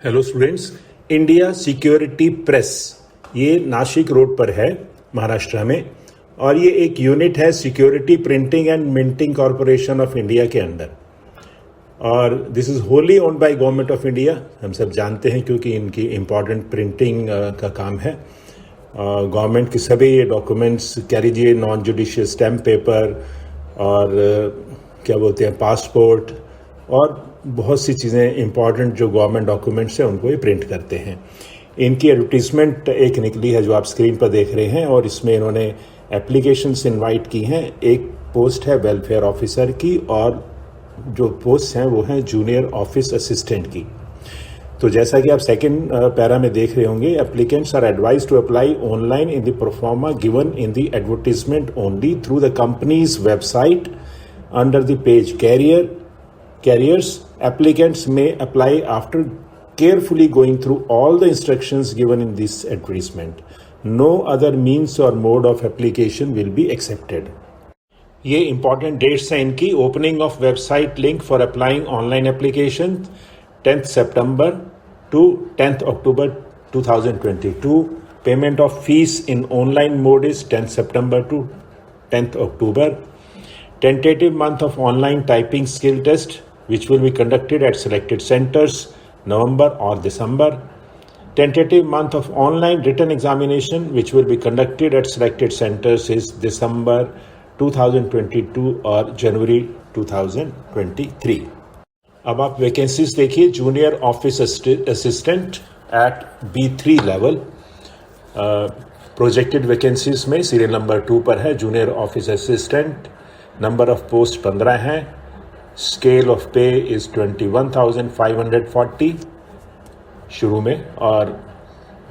Hello students, India security press ये Nashik road पर है महाराष्ट्र में, और ये एक यूनिट है security printing and minting corporation of India के अंदर। और this is wholly owned by government of India. हम सब जानते हैं क्योंकि इनकी इम्पॉर्टेंट प्रिंटिंग का काम है। गवर्नमेंट के सभी ये डॉक्यूमेंट्स कह लीजिए, नॉन जुडिशियस स्टैम्प पेपर और क्या बोलते हैं पासपोर्ट और बहुत सी चीज़ें इंपॉर्टेंट जो गवर्नमेंट डॉक्यूमेंट्स हैं उनको ये प्रिंट करते हैं। इनकी एडवर्टीजमेंट एक निकली है जो आप स्क्रीन पर देख रहे हैं, और इसमें इन्होंने एप्लीकेशंस इनवाइट की हैं। एक पोस्ट है वेलफेयर ऑफिसर की, और जो पोस्ट हैं वो हैं जूनियर ऑफिस असिस्टेंट की। तो जैसा कि आप सेकंड पैरा में देख रहे होंगे, applicants are advise to apply online in the proforma given in the advertisement only through the company's website under the page Careers. Applicants may apply after carefully going through all the instructions given in this advertisement. No other means or mode of application will be accepted. ये important dates हैं इनकी। Opening of website link for applying online application 10th September to 10th October 2022. Payment of fees in online mode is 10th September to 10th October. Tentative month of online typing skill test which will be conducted at selected centers, November or December. Tentative month of online written examination which will be conducted at selected centers is December 2022 और January 2023. अब आप vacancies देखिए। Junior office assistant eight B3 level, projected vacancies में serial number 2 पर है junior office assistant. Number of post 15 हैं। Scale of पे is 21,540 शुरू में, और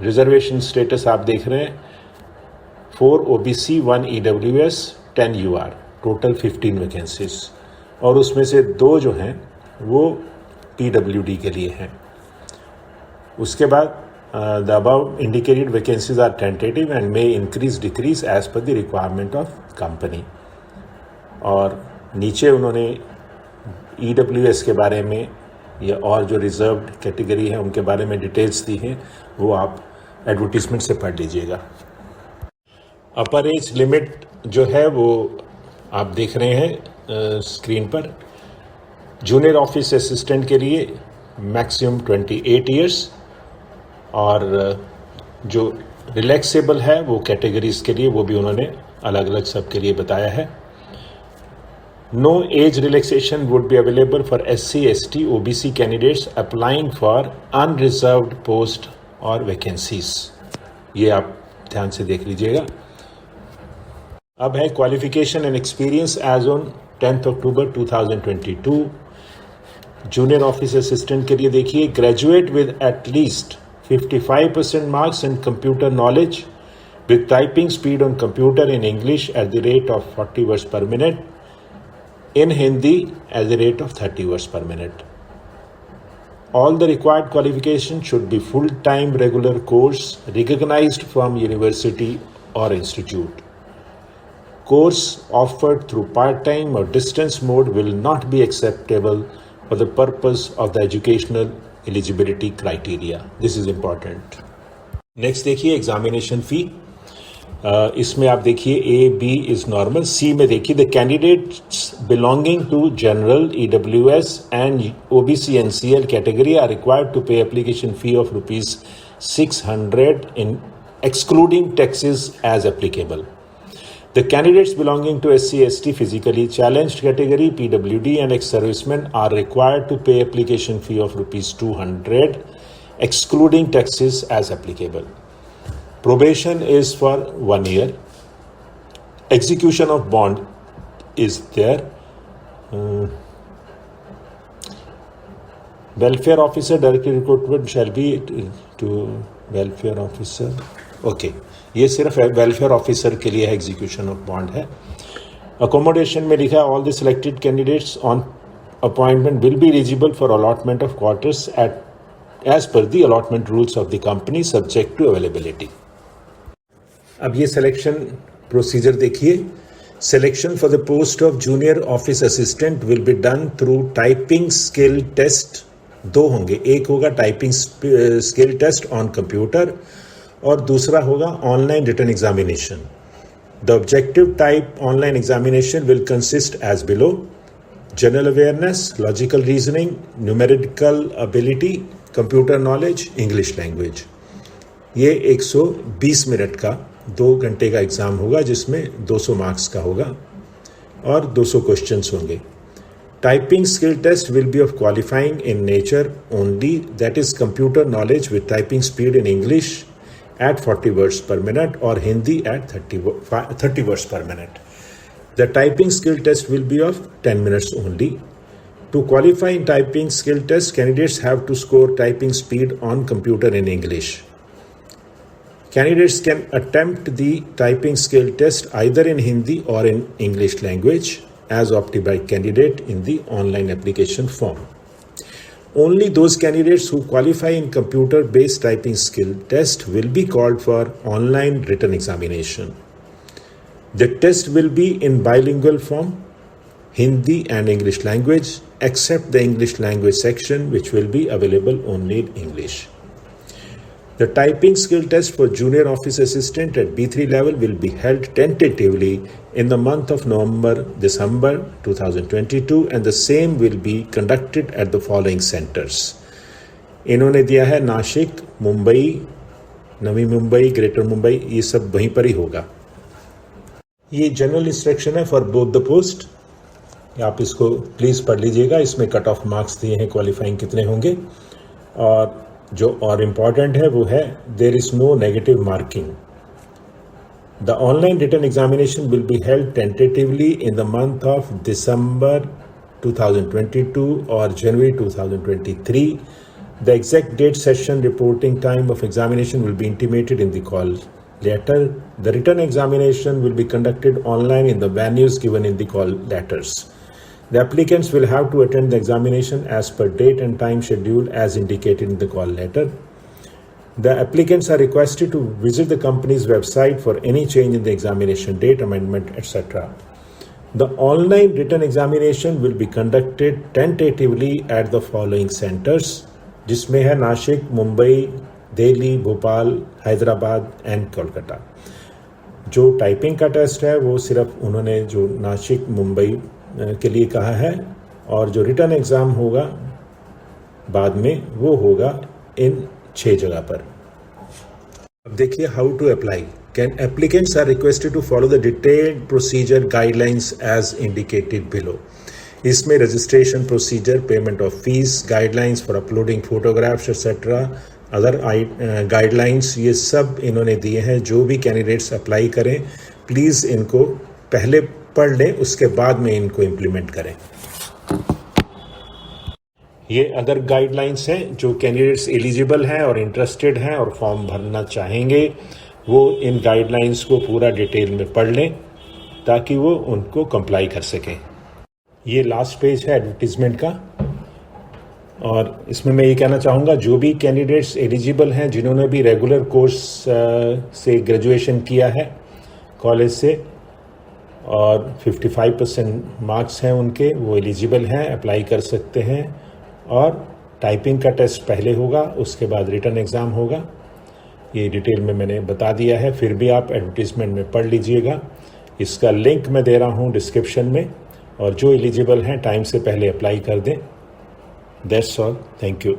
रिजर्वेशन स्टेटस आप देख रहे हैं 4 OBC 1 EWS 10 UR, total 15 vacancies, और उसमें से 2 जो हैं वो PWD के लिए हैं। उसके बाद the above indicated vacancies are tentative and may increase decrease as per the requirement of company. और नीचे उन्होंने EWS के बारे में या और जो रिजर्व्ड कैटेगरी है उनके बारे में डिटेल्स दी हैं, वो आप एडवर्टीजमेंट से पढ़ लीजिएगा। अपर एज लिमिट जो है वो आप देख रहे हैं स्क्रीन पर। जूनियर ऑफिस असिस्टेंट के लिए मैक्सिमम 28 ईयर्स, और जो रिलैक्सेबल है वो कैटेगरीज के लिए वो भी उन्होंने अलग अलग सबके लिए बताया है। No age relaxation would be available for SC, ST, OBC candidates applying for unreserved post और vacancies. ये आप ध्यान से देख लीजिएगा। अब है qualification and experience as on 10th October 2022। Junior office assistant के लिए देखिए, graduate with at least 55% marks in computer knowledge with typing speed on computer in English at the rate of 40 words per minute, in Hindi at the rate of 30 words per minute. All the required qualification should be full-time regular course recognized from university or institute. Course offered through part-time or distance mode will not be acceptable for the purpose of the educational eligibility criteria. This is important. Next देखिए examination fee. इसमें आप देखिए A, B is normal. C में देखिए the candidates belonging to general EWS and OBC NCL category are required to pay application fee of ₹600 in excluding taxes as applicable. The candidates belonging to SC, ST physically challenged category PWD and ex serviceman are required to pay application fee of ₹200 excluding taxes as applicable. Probation is for 1 year. Execution of bond is there. Welfare officer directly recruitment shall be to welfare officer. Okay, ये सिर्फ welfare officer के लिए execution of bond है। Accommodation में लिखा all the selected candidates on appointment will be eligible for allotment of quarters as per the allotment rules of the company subject to availability. अब ये selection procedure देखिए। Selection for the post of junior office assistant will be done through typing skill test दो होंगे, एक होगा typing skill test on computer और दूसरा होगा online written examination. The objective type online examination will consist as below: general awareness, logical reasoning, numerical ability, computer knowledge, English language. ये 120 minute का 2 घंटे का एग्ज़ाम होगा जिसमें 200 मार्क्स का होगा और 200 क्वेश्चंस होंगे. Typing skill test will be of qualifying in nature only, that is computer knowledge with typing speed in English at 40 words per minute or Hindi at 30 words per minute. The typing skill test will be of 10 minutes only. To qualify in typing skill test, candidates have to score typing speed on computer in English. Candidates can attempt the typing skill test either in Hindi or in English language as opted by candidate in the online application form. Only those candidates who qualify in computer-based typing skill test will be called for online written examination. The test will be in bilingual form, Hindi and English language, except the English language section, which will be available only in English. The typing skill test for junior office assistant at B3 level will be held tentatively in the month of December 2022 and the same will be conducted at the following centers. इन्होंने दिया है Nashik, Mumbai, Navi Mumbai, greater Mumbai, ये सब वहीं पर ही होगा. ये general instruction है फॉर बोथ द पोस्ट. आप इसको प्लीज़ पढ़ लीजिएगा. इसमें कट ऑफ मार्क्स दिए हैं, क्वालिफाइंग कितने होंगे, और जो और इम्पॉर्टेंट है वो है there is no negative marking. The online written examination will be held tentatively in the month of December 2022 और जनवरी 2023. The exact date, session, reporting time of examination will be intimated in the call letter. The written examination will be conducted online in the venues given in the call letters. The applicants will have to attend the examination as per date and time schedule as indicated in the call letter. The applicants are requested to visit the company's website for any change in the examination date, amendment, etc. The online written examination will be conducted tentatively at the following centers, जिसमें है Nashik, Mumbai, Delhi, Bhopal, Hyderabad and Kolkata. जो typing का test है वो सिर्फ उन्होंने जो नासिक, मुंबई के लिए कहा है, और जो रिटर्न एग्ज़ाम होगा बाद में वो होगा इन 6 जगह पर. अब देखिए how to apply. Can applicants are requested to follow the detailed procedure guidelines as indicated below. इसमें registration procedure, payment of fees, guidelines for uploading photographs etcetera, other guidelines, ये सब इन्होंने दिए हैं. जो भी कैंडिडेट्स अप्लाई करें प्लीज़ इनको पहले पढ़ लें, उसके बाद में इनको इम्प्लीमेंट करें. ये अदर गाइडलाइंस हैं. जो कैंडिडेट्स एलिजिबल हैं और इंटरेस्टेड हैं और फॉर्म भरना चाहेंगे वो इन गाइडलाइंस को पूरा डिटेल में पढ़ लें ताकि वो उनको कंप्लाई कर सकें. ये लास्ट पेज है एडवर्टीजमेंट का, और इसमें मैं ये कहना चाहूँगा जो भी कैंडिडेट्स एलिजिबल हैं, जिन्होंने भी रेगुलर कोर्स से ग्रेजुएशन किया है कॉलेज से और 55% मार्क्स हैं उनके, वो एलिजिबल हैं, अप्लाई कर सकते हैं. और टाइपिंग का टेस्ट पहले होगा, उसके बाद रिटन एग्ज़ाम होगा. ये डिटेल में मैंने बता दिया है, फिर भी आप एडवर्टीजमेंट में पढ़ लीजिएगा. इसका लिंक मैं दे रहा हूँ डिस्क्रिप्शन में, और जो एलिजिबल हैं टाइम से पहले अप्लाई कर दें. That's all. Thank you.